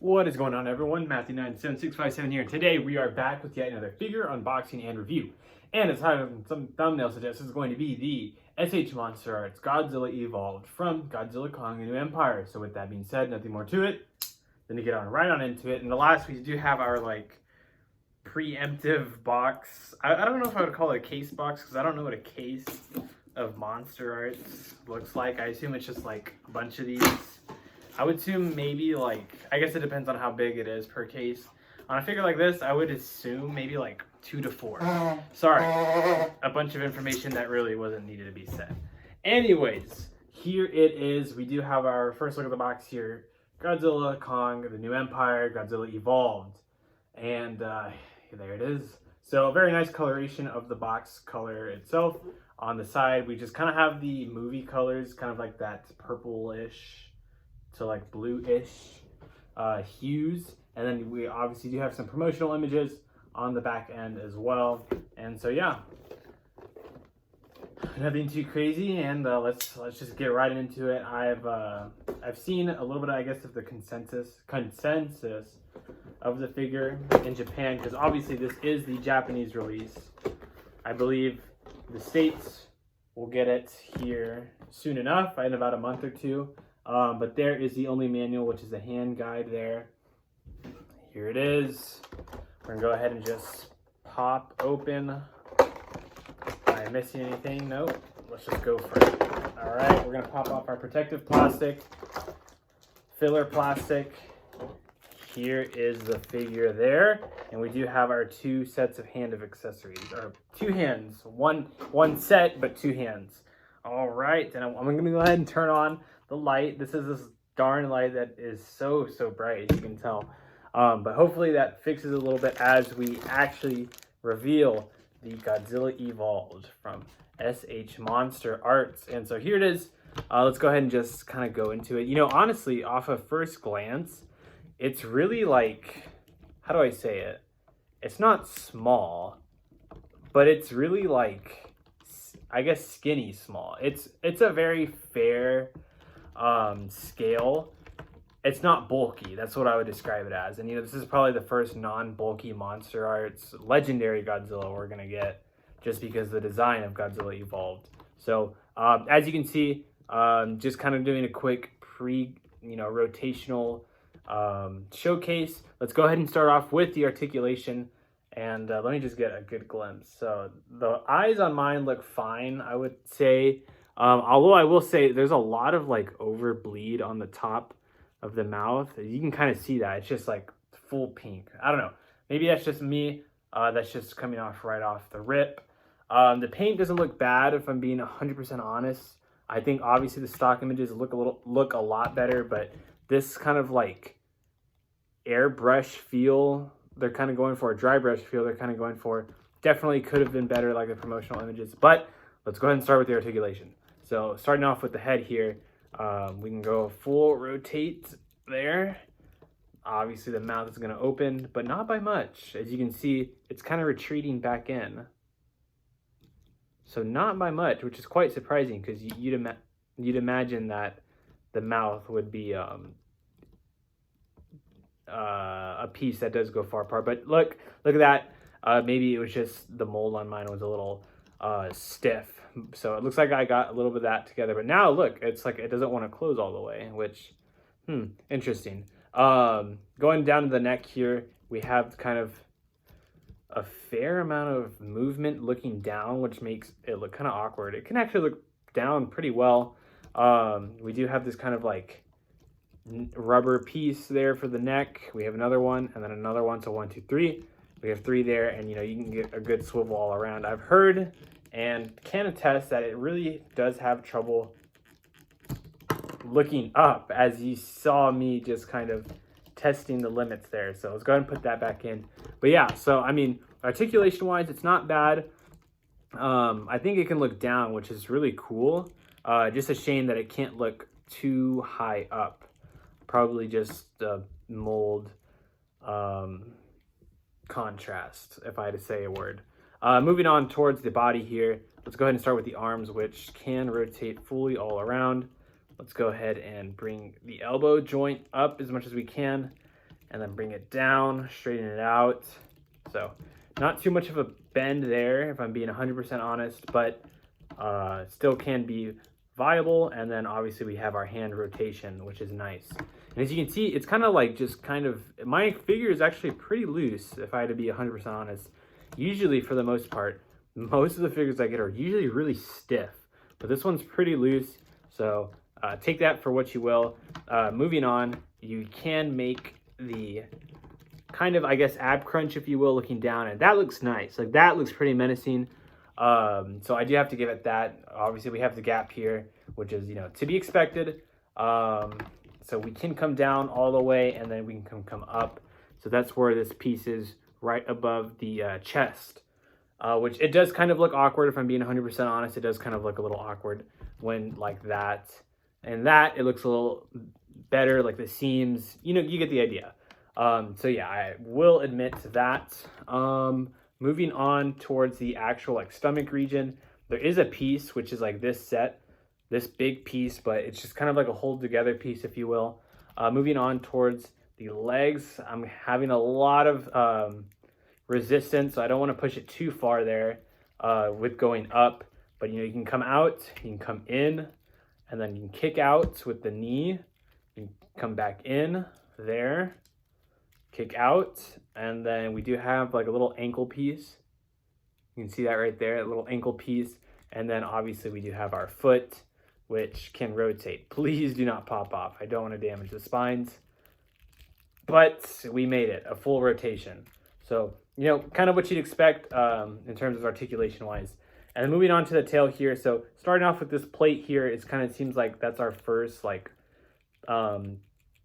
What is going on, everyone? Matthew97657 here. Today we are back with yet another figure unboxing and review. And as some thumbnail suggests, this is going to be the SH Monsterarts Godzilla Evolved from Godzilla Kong: The New Empire. So with that being said, nothing more to it than to get right on into it. And the last, we do have our preemptive box. I don't know if I would call it a case box because I don't know what a case of Monsterarts looks like. I assume it's just like a bunch of these. I would assume maybe I guess it depends on how big it is per case. On a figure like this, I would assume maybe 2 to 4. Sorry, a bunch of information that really wasn't needed to be said. Anyways, here it is. We do have our first look at the box here. Godzilla Kong: The New Empire, Godzilla Evolved. And there it is. So a very nice coloration of the box color itself. On the side, we just kind of have the movie colors, kind of like that purplish to blue-ish hues, and then we obviously do have some promotional images on the back end as well. And so yeah, nothing too crazy, and let's just get right into it. I've seen a little bit, I guess, of the consensus of the figure in Japan, because obviously this is the Japanese release. I believe the States will get it here soon enough, in about a month or two. But there is the only manual, which is a hand guide there. Here it is. We're gonna go ahead and just pop open. Am I missing anything? Nope. Let's just go for it. All right, we're gonna pop off our protective plastic, filler plastic. Here is the figure there. And we do have our 2 sets of hand of accessories, or 2 hands, one set, but 2 hands. All right, then I'm gonna go ahead and turn on the light. This is this darn light that is so bright, as you can tell. But hopefully that fixes a little bit as we actually reveal the Godzilla Evolved from SH Monsterarts. And so here it is. Let's go ahead and just kind of go into it. You know, honestly, off of first glance, it's really how do I say it? It's not small, but it's really I guess skinny small. It's a very fair scale. It's not bulky. That's what I would describe it as. And this is probably the first non-bulky Monsterarts legendary Godzilla we're gonna get, just because the design of Godzilla Evolved. So as you can see, just kind of doing a quick rotational showcase. Let's go ahead and start off with the articulation. And let me just get a good glimpse. So the eyes on mine look fine, I would say. Although I will say there's a lot of overbleed on the top of the mouth. You can kind of see that. It's just full pink. I don't know. Maybe that's just me. That's just coming off right off the rip. The paint doesn't look bad, if I'm being 100% honest. I think obviously the stock images look a lot better, but this kind of airbrush feel they're kind of going for, a dry brush feel they're kind of going for, definitely could have been better like the promotional images. But let's go ahead and start with the articulation. So starting off with the head here, we can go full rotate there. Obviously the mouth is going to open, but not by much. As you can see, it's kind of retreating back in. So not by much, which is quite surprising, because you'd imagine that the mouth would be a piece that does go far apart. But look at that. Maybe it was just the mold on mine was a little stiff, so it looks like I got a little bit of that together. But now look, it's it doesn't want to close all the way, which interesting. Going down to the neck here, we have kind of a fair amount of movement looking down, which makes it look kind of awkward. It can actually look down pretty well. We do have this kind of rubber piece there for the neck. We have another one, and then another one. So 1, 2, 3. We have 3 there, and you can get a good swivel all around. I've heard and can attest that it really does have trouble looking up, as you saw me just kind of testing the limits there. So let's go ahead and put that back in. But yeah, so I mean, articulation wise, it's not bad. I think it can look down, which is really cool. Just a shame that it can't look too high up. Probably just mold contrast, if I had to say a word. Moving on towards the body here, let's go ahead and start with the arms, which can rotate fully all around. Let's go ahead and bring the elbow joint up as much as we can. and then bring it down, straighten it out. So not too much of a bend there, if I'm being 100% honest, but still can be viable. And then obviously we have our hand rotation, which is nice. And as you can see, it's kind of like just kind of, my figure is actually pretty loose, if I had to be 100% honest. Usually, for the most part, most of the figures I get are usually really stiff, but this one's pretty loose. So take that for what you will. Moving on, you can make the kind of, I guess, ab crunch, if you will, looking down, and that looks nice. Like, that looks pretty menacing. So I do have to give it that. Obviously, we have the gap here, which is, you know, to be expected. So we can come down all the way, and then we can come up. So that's where this piece is, right above the chest, which it does kind of look awkward. If I'm being 100% honest, it does kind of look a little awkward when like that. And that, it looks a little better, like the seams, you know, you get the idea. So yeah, I will admit to that. Moving on towards the actual like stomach region, there is a piece which is like this set, this big piece, but it's just kind of like a hold together piece, if you will. Moving on towards the legs, I'm having a lot of resistance, so I don't want to push it too far there with going up. But you know, you can come out, you can come in, and then you can kick out with the knee. You can come back in there, kick out, and then we do have like a little ankle piece. You can see that right there, a little ankle piece. And then obviously we do have our foot, which can rotate. Please do not pop off. I don't want to damage the spines. But we made it, a full rotation. So, you know, kind of what you'd expect in terms of articulation-wise. And then moving on to the tail here. So starting off with this plate here, it kind of seems like that's our first like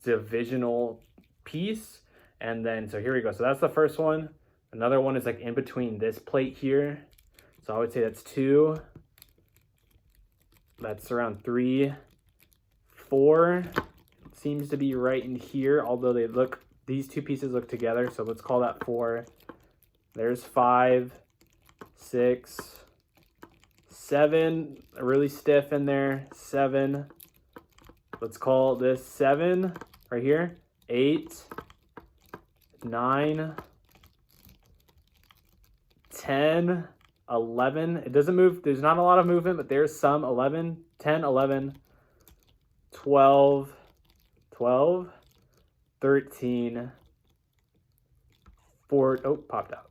divisional piece. And then, so here we go. So that's the first one. Another one is like in between this plate here. So I would say that's 2. That's around 3, 4. Seems to be right in here, although they look, these two pieces look together. So let's call that 4. There's 5, 6, 7, really stiff in there. 7. Let's call this 7 right here. 8, 9, 10, 11. It doesn't move. There's not a lot of movement, but there's some. 11, 10, 11, 12, 12, 13, 4, oh, popped out.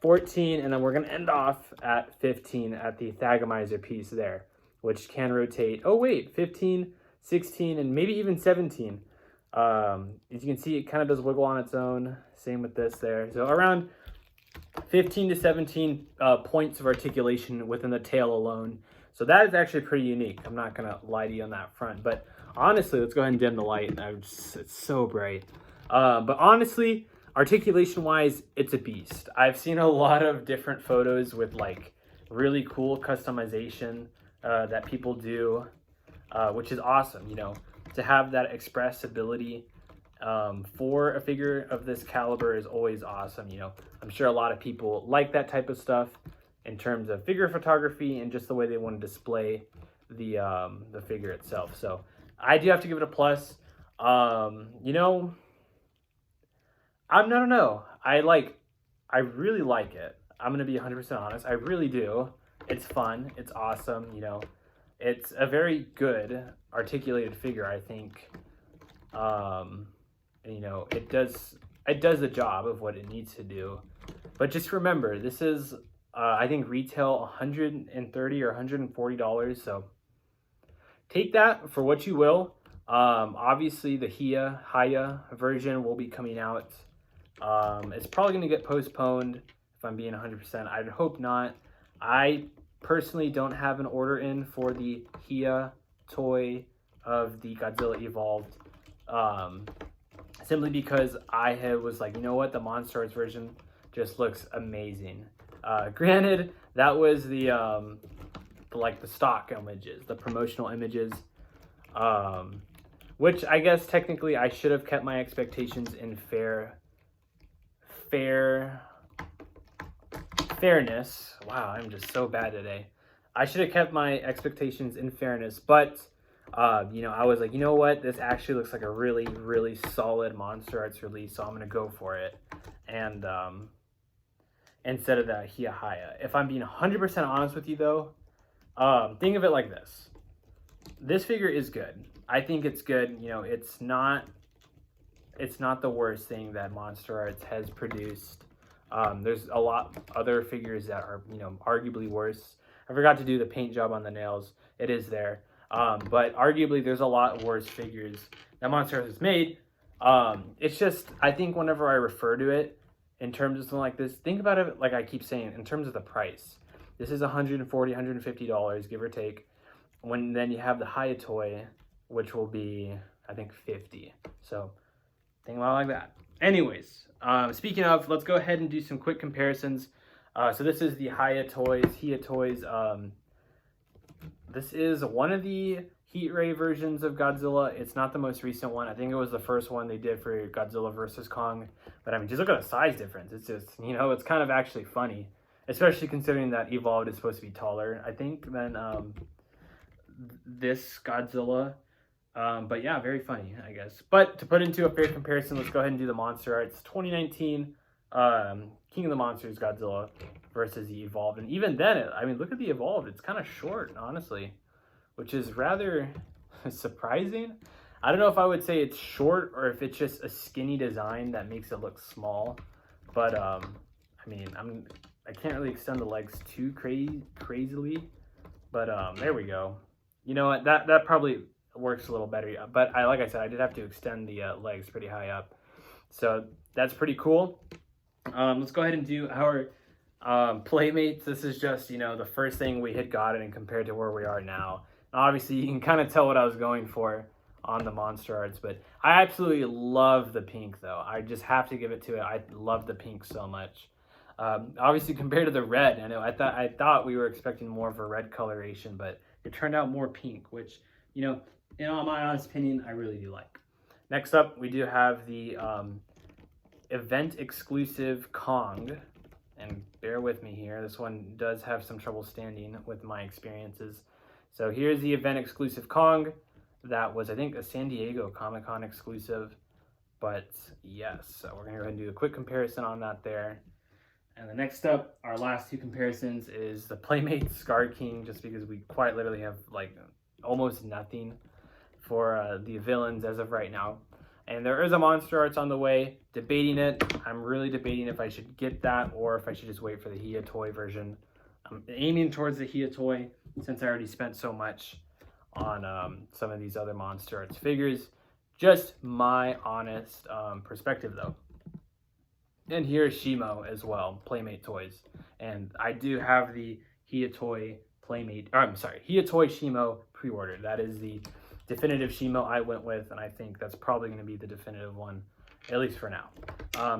14, and then we're going to end off at 15 at the thagomizer piece there, which can rotate. Oh, wait, 15, 16, and maybe even 17. As you can see, it kind of does wiggle on its own. Same with this there. So around 15 to 17 points of articulation within the tail alone. So that is actually pretty unique. I'm not going to lie to you on that front. But honestly, let's go ahead and dim the light. It's so bright. But honestly, articulation-wise, it's a beast. I've seen a lot of different photos with like really cool customization that people do, which is awesome, you know, to have that expressibility for a figure of this caliber is always awesome. You know, I'm sure a lot of people like that type of stuff in terms of figure photography and just the way they want to display the figure itself. So I do have to give it a plus. You know, I don't know. I really like it. I'm going to be 100% honest. I really do. It's fun. It's awesome. You know, it's a very good articulated figure, I think. You know, it does the job of what it needs to do. But just remember, this is, I think, retail $130 or $140. So take that for what you will. Obviously, the Hiya version will be coming out. It's probably going to get postponed, if I'm being 100%. I'd hope not. I personally don't have an order in for the Hiya toy of the Godzilla Evolved. Simply because I was like, you know what, the Monsterarts version just looks amazing. Granted, that was the stock images, the promotional images, which I guess technically I should have kept my expectations in fairness. Wow, I'm just so bad today. I should have kept my expectations in fairness, but You know, I was like, you know what, this actually looks like a really, really solid Monsterarts release, so I'm gonna go for it. And instead of the Hiahaya. If I'm being 100% honest with you though, think of it like this. This figure is good. I think it's good. You know, it's not the worst thing that Monsterarts has produced. There's a lot other figures that are, you know, arguably worse. I forgot to do the paint job on the nails. It is there. But arguably there's a lot worse figures that Monsterarts has made. It's just, I think whenever I refer to it in terms of something like this, think about it like I keep saying, in terms of the price. This is $140, $150, give or take. When then you have the Hiahaya, which will be, I think, $50. So think about it like that. Anyways, speaking of, let's go ahead and do some quick comparisons. So this is the Hiahaya. This is one of the Heat Ray versions of Godzilla. It's not the most recent one. I think it was the first one they did for Godzilla versus Kong. But I mean, just look at the size difference. It's just, you know, it's kind of actually funny. Especially considering that Evolved is supposed to be taller, I think, than this Godzilla. But yeah, very funny, I guess. But to put into a fair comparison, let's go ahead and do the Monsterarts 2019 King of the Monsters Godzilla versus the Evolved. And even then, I mean, look at the Evolved. It's kind of short, honestly, which is rather surprising. I don't know if I would say it's short or if it's just a skinny design that makes it look small. But, I mean, I can't really extend the legs too crazily. But, there we go. You know what? That probably works a little better. But like I said, I did have to extend the legs pretty high up. So that's pretty cool. Let's go ahead and do our Playmates. This is just, you know, the first thing we had gotten compared to where we are now. Obviously, you can kind of tell what I was going for on the Monsterarts, but I absolutely love the pink, though. I just have to give it to it. I love the pink so much. Obviously, compared to the red, I know I thought we were expecting more of a red coloration, but it turned out more pink, which, you know, in all my honest opinion, I really do like. Next up, we do have the event exclusive Kong, and bear with me here. This one does have some trouble standing with my experiences. So here's the event exclusive Kong. That was, I think, a San Diego Comic-Con exclusive. But yes, so we're going to go ahead and do a quick comparison on that there. And the next up, our last two comparisons, is the Playmates Scar King, just because we quite literally have like almost nothing for the villains as of right now. And there is a Monsterarts on the way, debating it. I'm really debating if I should get that or if I should just wait for the Hiahaya version. I'm aiming towards the Hiahaya since I already spent so much on some of these other Monsterarts figures. Just my honest perspective, though. And here's Shimo as well, Playmate Toys. And I do have the Hiahaya Shimo pre-ordered. That is the definitive Shimo I went with, and I think that's probably going to be the definitive one, at least for now.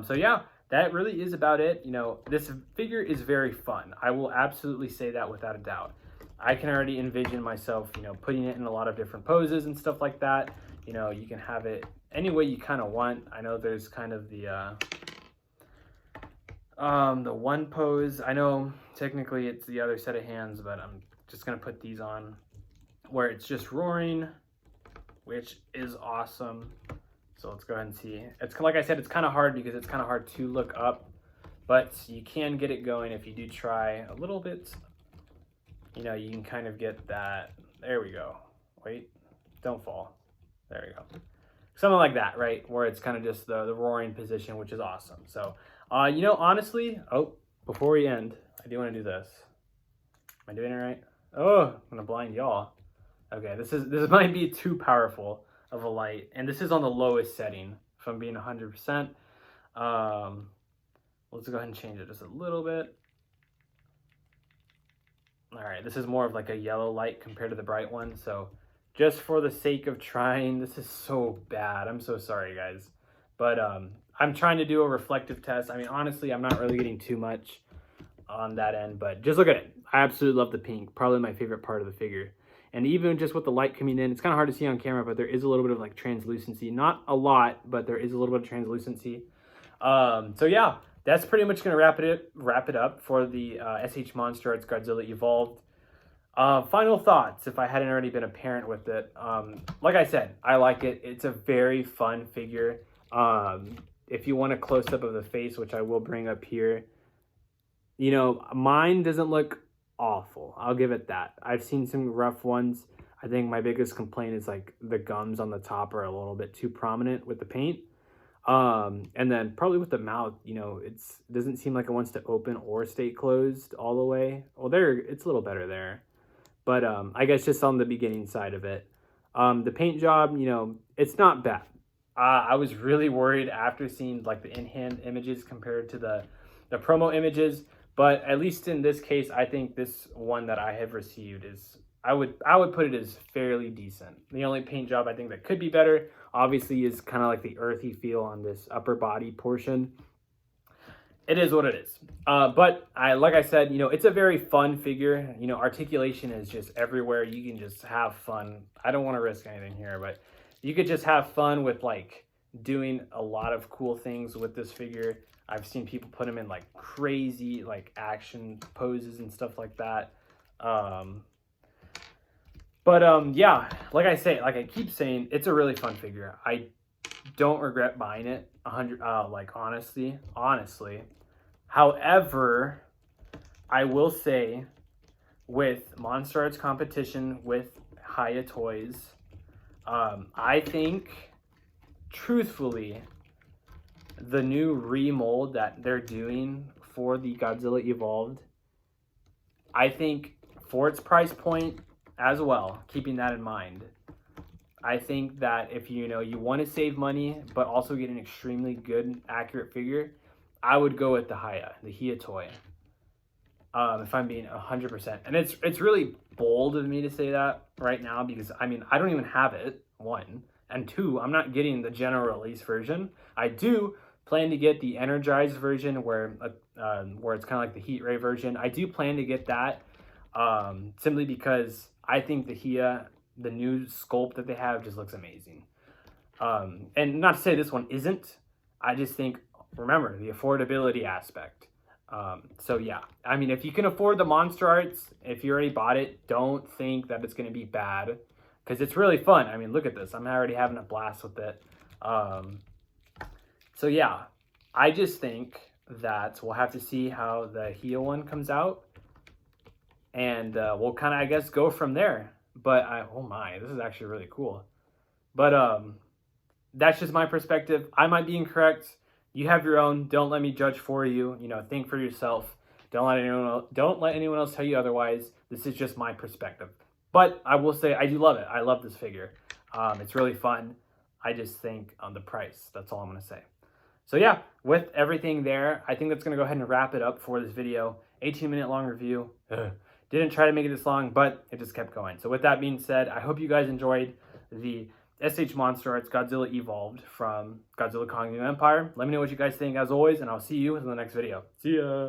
So yeah, that really is about it. You know, this figure is very fun. I will absolutely say that without a doubt. I can already envision myself, you know, putting it in a lot of different poses and stuff like that. You know, you can have it any way you kind of want. I know there's kind of the one pose. I know technically it's the other set of hands, but I'm just going to put these on where it's just roaring, which is awesome. So let's go ahead and see. It's like I said, it's kind of hard because it's kind of hard to look up, but you can get it going if you do try a little bit. You know, you can kind of get that. There we go. Wait, don't fall. There we go. Something like that, right? Where it's kind of just the roaring position, which is awesome. So, you know, honestly, before we end, I do want to do this. Am I doing it right? Oh, I'm gonna blind y'all. Okay, this might be too powerful of a light, and this is on the lowest setting, if I'm being 100%. Let's go ahead and change it just a little bit. All right, this is more of like a yellow light compared to the bright one, so just for the sake of trying, this is so bad. I'm so sorry, guys. But I'm trying to do a reflective test. I mean, honestly, I'm not really getting too much on that end, but just look at it. I absolutely love the pink, probably my favorite part of the figure. And even just with the light coming in, it's kind of hard to see on camera, but there is a little bit of like translucency. Not a lot, but there is a little bit of translucency. So yeah, that's pretty much going to wrap it up for the SH Monsterarts Godzilla Evolved. Final thoughts, if I hadn't already been apparent with it. Like I said, I like it. It's a very fun figure. If you want a close-up of the face, which I will bring up here, you know, mine doesn't look awful. I'll give it that. I've seen some rough ones. I think my biggest complaint is like the gums on the top are a little bit too prominent with the paint. And then probably with the mouth, you know, it doesn't seem like it wants to open or stay closed all the way. Well, it's a little better there. But I guess just on the beginning side of it. The paint job, you know, it's not bad. I was really worried after seeing like the in-hand images compared to the promo images. But at least in this case, I think this one that I have received is, I would put it as fairly decent. The only paint job I think that could be better, obviously, is kind of like the earthy feel on this upper body portion. It is what it is. But like I said, you know, it's a very fun figure. You know, articulation is just everywhere. You can just have fun. I don't want to risk anything here, but you could just have fun with like doing a lot of cool things with this figure. I've seen people put him in like crazy like action poses and stuff like that. Yeah, like I keep saying, it's a really fun figure. I don't regret buying it. Like honestly. However, I will say, with Monsterarts competition with Hiya Toys, I think, truthfully, the new remold that they're doing for the Godzilla Evolved, I think for its price point as well, keeping that in mind, I think that if you want to save money but also get an extremely good, accurate figure, I would go with the Hiya toy. If I'm being 100%, and it's really bold of me to say that right now because I mean I don't even have it. 1 and 2, I'm not getting the general release version. I do plan to get the energized version where it's kind of like the heat ray version. I do plan to get that simply because I think the Hiya, the new sculpt that they have, just looks amazing. And not to say this one isn't. I just think, remember, the affordability aspect. So yeah, I mean, if you can afford the Monsterarts, if you already bought it, don't think that it's going to be bad because it's really fun. I mean, look at this. I'm already having a blast with it. So yeah, I just think that we'll have to see how the Hiya one comes out. And we'll kind of, I guess, go from there. But oh my, this is actually really cool. But that's just my perspective. I might be incorrect. You have your own. Don't let me judge for you. You know, think for yourself. Don't let anyone else tell you otherwise. This is just my perspective. But I will say I do love it. I love this figure. It's really fun. I just think on the price. That's all I'm going to say. So yeah, with everything there, I think that's going to go ahead and wrap it up for this video. 18-minute long review. Didn't try to make it this long, but it just kept going. So with that being said, I hope you guys enjoyed the SH Monsterarts Godzilla Evolved from Godzilla Kong New Empire. Let me know what you guys think as always, and I'll see you in the next video. See ya!